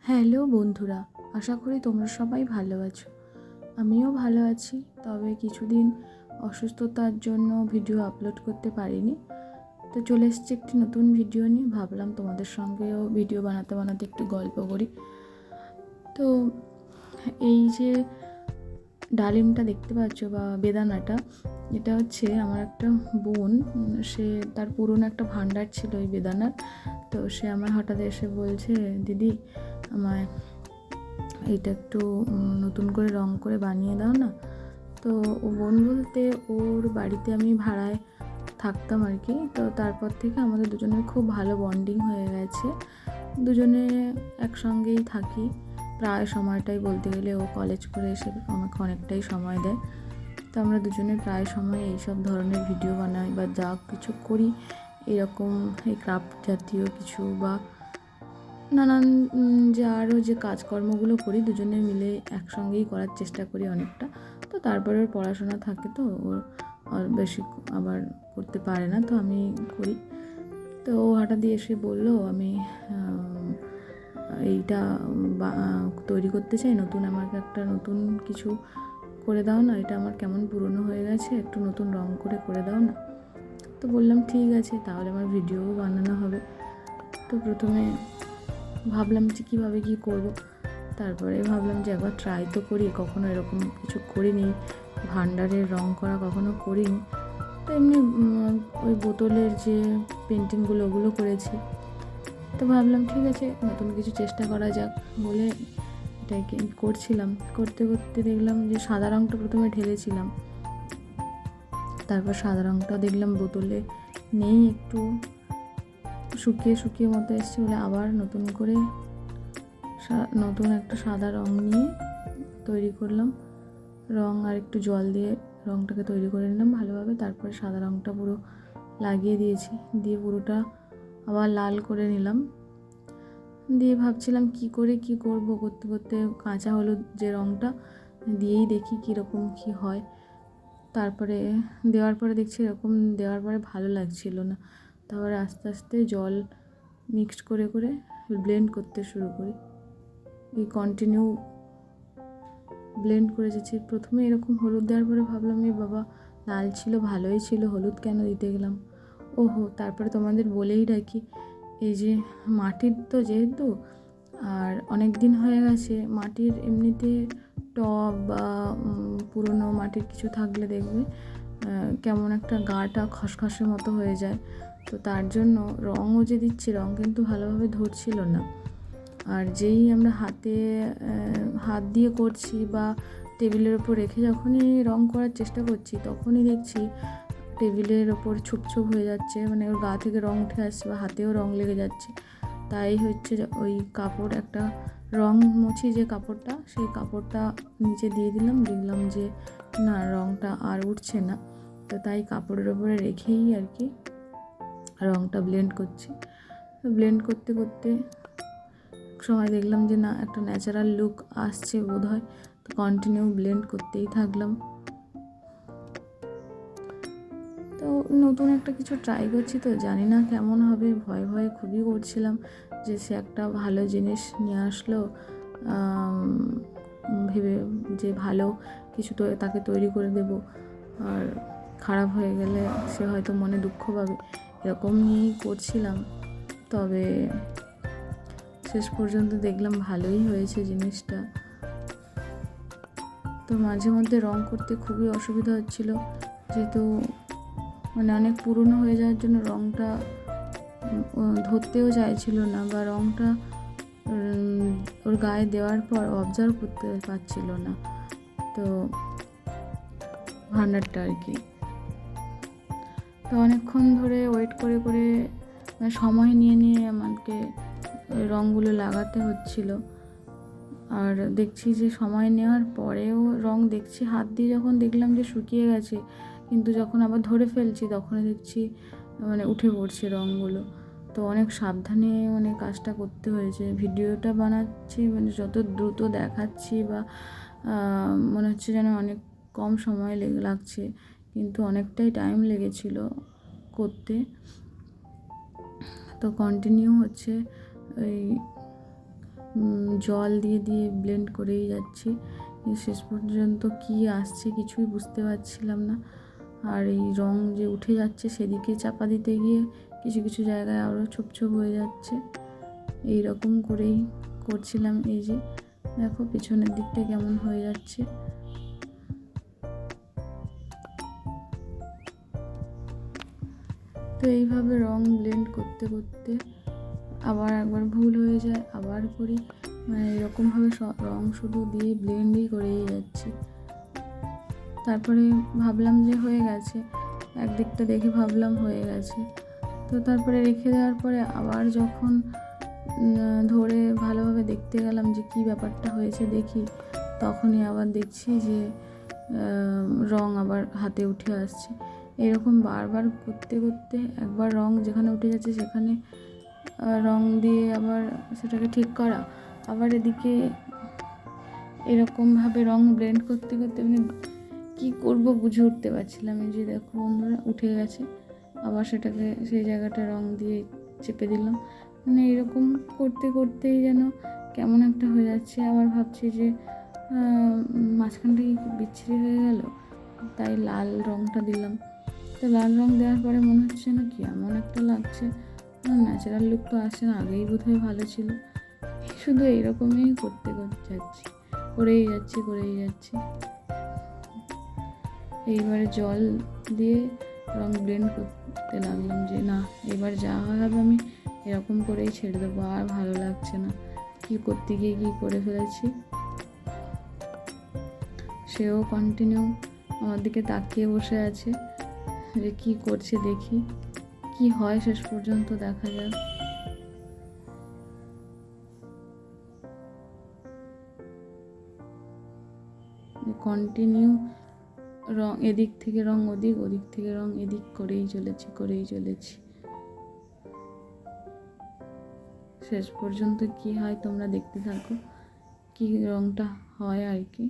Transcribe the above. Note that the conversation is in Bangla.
হ্যালো বন্ধুরা, আশা করি তোমরা সবাই ভালো আছো। আমিও ভালো আছি, তবে কিছুদিন অসুস্থতার জন্য ভিডিও আপলোড করতে পারিনি। তো চলে এসেছি একটি নতুন ভিডিও নিয়ে। ভাবলাম তোমাদের সঙ্গেও ভিডিও বানাতে বানাতে একটু গল্প করি। তো এই যে ডালিমটা দেখতে পাচ্ছ বা বেদানাটা, এটা হচ্ছে আমার একটা বোন, সে তার পুরনো একটা ভান্ডার ছিল এই বেদানার। তো সে আমার হঠাৎ এসে বলছে, দিদি আমায় এইটা একটু নতুন করে রং করে বানিয়ে দাও না। তো ও বোন বলতে ওর বাড়িতে আমি ভাড়ায় থাকতাম আর কি। তো তারপর থেকে আমাদের দুজনের খুব ভালো বন্ডিং হয়ে গেছে, দুজনে একসঙ্গেই থাকি প্রায় সময়টাই। বলতে গেলে ও কলেজ করে এসে আমাকে অনেকটাই সময় দেয়। তো আমরা দুজনে প্রায় সময় এইসব ধরনের ভিডিও বানাই বা যা কিছু করি, এরকম এই ক্রাফট জাতীয় কিছু বা নানান যে আরও যে কাজকর্মগুলো করি দুজনে মিলে একসঙ্গেই করার চেষ্টা করি অনেকটা। তো তারপরে ওর পড়াশোনা থাকে, তো ওর বেশি আবার করতে পারে না, তো আমি করি। তো ও হঠাৎ এসে বললো, আমি এইটা তৈরি করতে চাই নতুন, আমাকে একটা নতুন কিছু করে দাও না, এটা আমার কেমন পুরনো হয়ে গেছে, একটু নতুন রং করে দাও না। তো বললাম ঠিক আছে, তাহলে আমার ভিডিও বানানো হবে। তো প্রথমে ভাবলাম যে কীভাবে কী করবো, তারপরে ভাবলাম যে একবার ট্রাই তো করি, কখনো এরকম কিছু করিনি, ভান্ডারের রং করা কখনো করিনি। তো এমনি ওই বোতলের যে পেন্টিংগুলো ওগুলো করেছি। তো ভাবলাম ঠিক আছে, নতুন কিছু চেষ্টা করা যাক বলে এটাকে করছিলাম। করতে করতে দেখলাম যে সাদা রঙটা প্রথমে ঢেলেছিলাম, তারপর সাদা রঙটা দেখলাম বোতলে নেই, একটু শুকিয়ে শুকিয়ে মতো এসছে বলে আবার নতুন করে নতুন একটা সাদা রং নিয়ে তৈরি করলাম। রং আর একটু জল দিয়ে রংটাকে তৈরি করে নিলাম ভালোভাবে। তারপরে সাদা রংটা পুরো লাগিয়ে দিয়েছি, দিয়ে পুরোটা আবার লাল করে নিলাম। দিয়ে ভাবছিলাম কি করব, করতে করতে কাঁচা হলুদ যে রংটা দিয়েই দেখি কীরকম কি হয়। তারপরে দেওয়ার পরে দেখছি এরকম দেওয়ার পরে ভালো লাগছিল না। তারপরে আস্তে আস্তে জল মিক্সড করে ব্লেন্ড করতে শুরু করি। এই কন্টিনিউ ব্লেন্ড করে যাচ্ছি। প্রথমে এরকম হলুদ দেওয়ার পরে ভাবলাম এই বাবা, লাল ছিল ভালোই ছিল, হলুদ কেন দিতে গেলাম। ওহো, তারপরে তোমাদের বলেই রাখি, এই যে মাটির তো যেহেতু, আর অনেক দিন হয়ে গেছে, মাটির এমনিতে টব বা পুরনো মাটির কিছু থাকলে দেখবে কেমন একটা গাটা খসখসে মতো হয়ে যায়। তো তার জন্য রঙও যে দিচ্ছি, রঙ কিন্তু ভালোভাবে ধরছিল না। আর যেই আমরা হাত দিয়ে করছি বা টেবিলের ওপর রেখে যখনই রং করার চেষ্টা করছি, তখনই দেখছি টেবিলের ওপর ছোপ হয়ে যাচ্ছে, মানে ওর গা থেকে রং উঠে আসছে বা হাতেও রং লেগে যাচ্ছে। তাই হচ্ছে ওই কাপড়, একটা রং মুছি যে কাপড়টা, সেই কাপড়টা নিচে দিয়ে দিলাম, দেখলাম যে না, রংটা আর উঠছে না। তো তাই কাপড়ের ওপরে রেখেই আর কি রংটা ব্লেন্ড করছি। ব্লেন্ড করতে করতে সময় দেখলাম যে না, একটা ন্যাচারাল লুক আসছে বোধহয়। তো কন্টিনিউ ব্লেন্ড করতেই থাকলাম। তো নতুন একটা কিছু ট্রাই করছি, তো জানি না কেমন হবে, ভয়ে ভয়ে খুবই করছিলাম যে সে একটা ভালো জিনিস নিয়ে আসলো, ভেবে যে ভালো কিছু তো তাকে তৈরি করে দেব, আর খারাপ হয়ে গেলে সে হয়তো মনে দুঃখ পাবে, এরকম নিয়েই করছিলাম। তবে শেষ পর্যন্ত দেখলাম ভালোই হয়েছে জিনিসটা। তো মাঝে মধ্যে রং করতে খুবই অসুবিধা হচ্ছিল, যেহেতু মানে অনেক পুরনো হয়ে যাওয়ার জন্য রংটা ধরতেও চাইছিল না, বা রংটা ওর গায়ে দেওয়ার পর অবজার্ভ করতে পারছিল না। তো ভান্ডারটা আর কি, তো অনেকক্ষণ ধরে ওয়েট করে মানে সময় নিয়ে আমাকে রঙগুলো লাগাতে হচ্ছিল। আর দেখছি যে সময় নেওয়ার পরেও রং দেখছি, হাত দিয়ে যখন দেখলাম যে শুকিয়ে গেছে, কিন্তু যখন আবার ধরে ফেলছি তখন দেখছি মানে উঠে পড়ছে রঙগুলো। তো অনেক সাবধানে মানে কাজটা করতে হয়েছে। ভিডিওটা বানাচ্ছি মানে যত দ্রুত দেখাচ্ছি বা মনে হচ্ছে যেন অনেক কম সময় লাগছে, কিন্তু অনেকটাই টাইম লেগেছিল করতে। তো কন্টিনিউ হচ্ছে ওই জল দিয়ে দিয়ে ব্লেন্ড করেই যাচ্ছি। শেষ পর্যন্ত কি আসছে কিছুই বুঝতে পারছিলাম না। আর এই রং যে উঠে যাচ্ছে সেদিকে চাপা দিতে গিয়ে কিছু কিছু জায়গায় আরও ছোপ ছোপ হয়ে যাচ্ছে। এই রকম করেই করছিলাম। এই যে দেখো পিছনের দিকটা কেমন হয়ে যাচ্ছে। তো এইভাবে রং ব্লেন্ড করতে করতে আবার একবার ভুল হয়ে যায়, আবার করি, মানে এরকমভাবে রং শুধু দিয়ে ব্লেন্ডই করেই যাচ্ছি। তারপরে ভাবলাম যে হয়ে গেছে, একদিকটা দেখে ভাবলাম হয়ে গেছে। তো তারপরে রেখে দেওয়ার পরে আবার যখন ধরে ভালোভাবে দেখতে গেলাম যে কী ব্যাপারটা হয়েছে দেখি, তখনই আবার দেখছি যে রং আবার হাতে উঠে আসছে। এরকম বারবার করতে করতে একবার রং যেখানে উঠে যাচ্ছে সেখানে রং দিয়ে আবার সেটাকে ঠিক করা, আবার এদিকে এরকমভাবে রং ব্লেন্ড করতে করতে মানে কী করব বুঝে উঠতে পারছিলাম। এই যে দেখো বন্ধুরা উঠে গেছে, আবার সেটাকে সেই জায়গাটা রং দিয়ে চেপে দিলাম। মানে এরকম করতে করতেই যেন কেমন একটা হয়ে যাচ্ছে। আবার ভাবছি যে মাঝখানটা কি বিচ্ছিরি হয়ে গেল, তাই লাল রংটা দিলাম। তো লাল রং দেওয়ার পরে মনে হচ্ছে না কি এমন একটা লাগছে, ন্যাচারাল লুক তো আসছে না, আগেই বোধহয় ভালো ছিল। শুধু এইরকমই করতে যাচ্ছি, করেই যাচ্ছি। এইবারে জল দিয়ে রং ব্লেন্ড করতে লাগলাম যে না, এবার যা হবে আমি এরকম করেই ছেড়ে দেবো, আর ভালো লাগছে না। কি করতে গিয়ে কী করে ফেলেছি। সেও কন্টিনিউ আমার দিকে তাকিয়ে বসে আছে যে কী করছে দেখি, কি হয় শেষ পর্যন্ত দেখা যাক। কন্টিনিউ রং এদিক থেকে রং ওদিক, ওদিক থেকে রং এদিক করেই চলেছি। শেষ পর্যন্ত কি হয় তোমরা দেখতে থাকো, কি রংটা হয় আর কি।